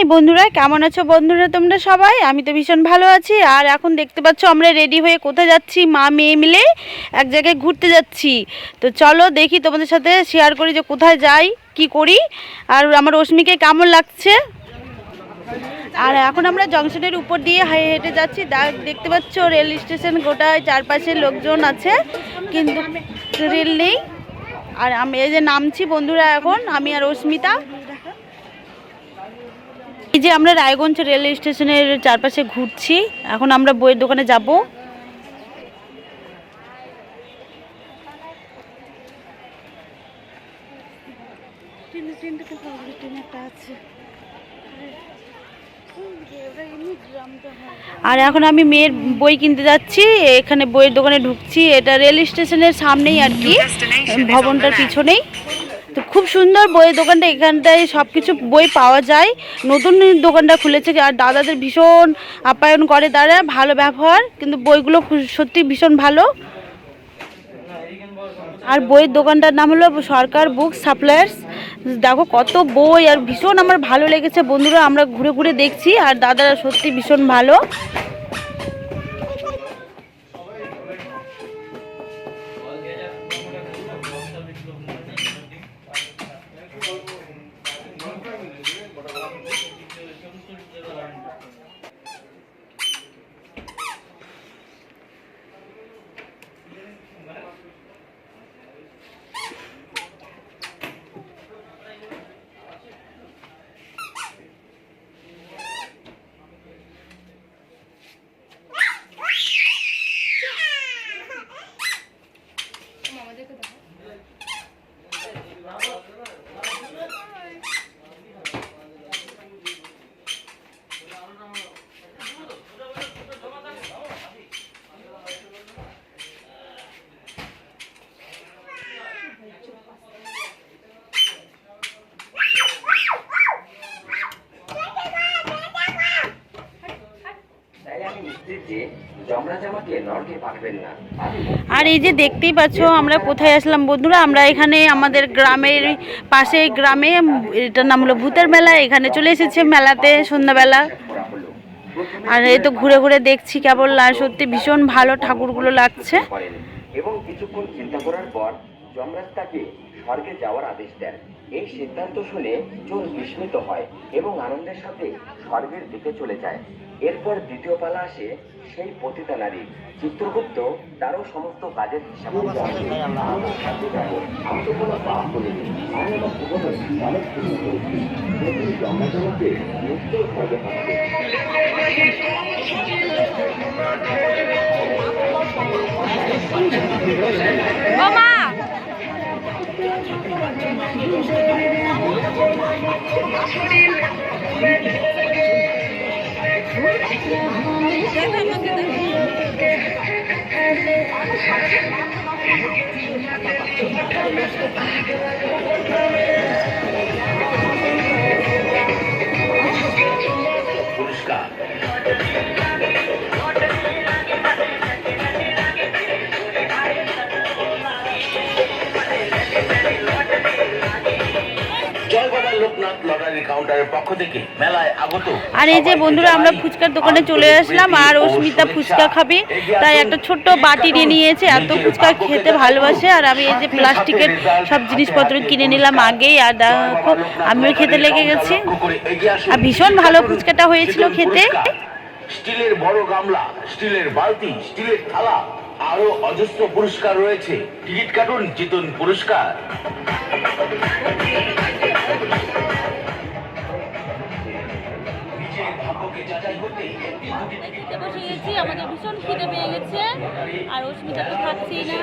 High বন্ধুরা, কেমন আছো বন্ধুরা তোমরা সবাই? আমি তো ভীষণ ভালো আছি। আর এখন দেখতে পাচ্ছ আমরা রেডি হয়ে কোথায় যাচ্ছি, মা মেয়ে মিলে এক জায়গায় ঘুরতে যাচ্ছি। তো চলো দেখি, তোমাদের সাথে শেয়ার করি যে কোথায় যাই, কি করি, আর আমার রশ্মিকে কেমন লাগছে। আর এখন আমরা জংশনের উপর দিয়ে হেঁটে যাচ্ছি। দেখতে পাচ্ছ রেল স্টেশন, গোটায় চারপাশে লোকজন আছে কিন্তু রেল নেই। আর আমি এই যে নামছি বন্ধুরা, এখন আমি আর রশ্মিতা। এই যে আমরা রায়গঞ্জ রেল স্টেশনের চারপাশে ঘুরছি। এখন আমরা বইয়ের দোকানে যাব। আর এখন আমি মেয়ের বই কিনতে যাচ্ছি, এখানে বইয়ের দোকানে ঢুকছি। এটা রেল স্টেশনের সামনেই আর কি, ভবনটার পিছনেই। তো খুব সুন্দর বইয়ের দোকানটা, এখানটায় সব কিছু বই পাওয়া যায়। নতুন দোকানটা খুলেছে আর দাদাদের ভীষণ আপ্যায়ন করে, তারা ভালো ব্যবহার, কিন্তু বইগুলো সত্যি ভীষণ ভালো। আর বইয়ের দোকানটার নাম হলো সরকার বুক সাপ্লায়ার্স। দেখো কত বই, আর ভীষণ আমার ভালো লেগেছে বন্ধুরা। আমরা ঘুরে ঘুরে দেখছি আর দাদারা সত্যি ভীষণ ভালো। আর এই যে দেখতেই পাচ্ছ আমরা কোথায় আসলাম বন্ধুরা। আমরা এখানে আমাদের গ্রামের পাশে গ্রামে, এটার নাম হলো ভূতের মেলা। এখানে চলে এসেছে মেলাতে সন্ধ্যাবেলা। আর এই তো ঘুরে ঘুরে দেখছি কেবল, আর সত্যি ভীষণ ভালো ঠাকুরগুলো লাগছে। এবং কিছুক্ষণ চিন্তা করার পর যমরাজ তাকে স্বর্গে যাওয়ার আদেশ দেন। এই সিদ্ধান্ত শুনে চোর বিস্মিত হয় এবং আনন্দের সাথে স্বর্গের দিকে চলে যায়। এরপর দ্বিতীয় পালা আসে সেই পতিতা নারী চিত্রগুপ্ত। তারও সমস্ত কাজের হিসাব পুরস্কার আর এই যে বন্ধুরা আমরা ফুচকার দোকানে চলে আসলাম। আর অস্মিতা ফুচকা খাবে, তাই একটা ছোট্ট বাটি নিয়ে নিয়েছে। এত ফুচকা খেতে ভালোবাসে। আর আমি এই যে প্লাস্টিকের সব জিনিসপত্র কিনে নিলাম আগেই। আর দেখো আমিও খেতে লেগে গেছি। আর ভীষণ ভালো ফুচকাটা হয়েছিল খেতে। স্টিলের বড় গামলা, স্টিলের বালতি, স্টিলের থালা, আরো অজস্র পুরস্কার রয়েছে। টিকিট কাটুন, জিতুন পুরস্কার। আমাদের ভীষণ খিদে পেয়ে গেছে, আর অস্মিতা তো খাচ্ছেই না।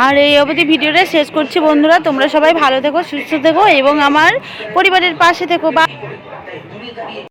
আর এই অবধি ভিডিওটা শেষ করছি বন্ধুরা। তোমরা সবাই ভালো থেকো, সুস্থ থেকো এবং আমার পরিবারের পাশে থেকো। বা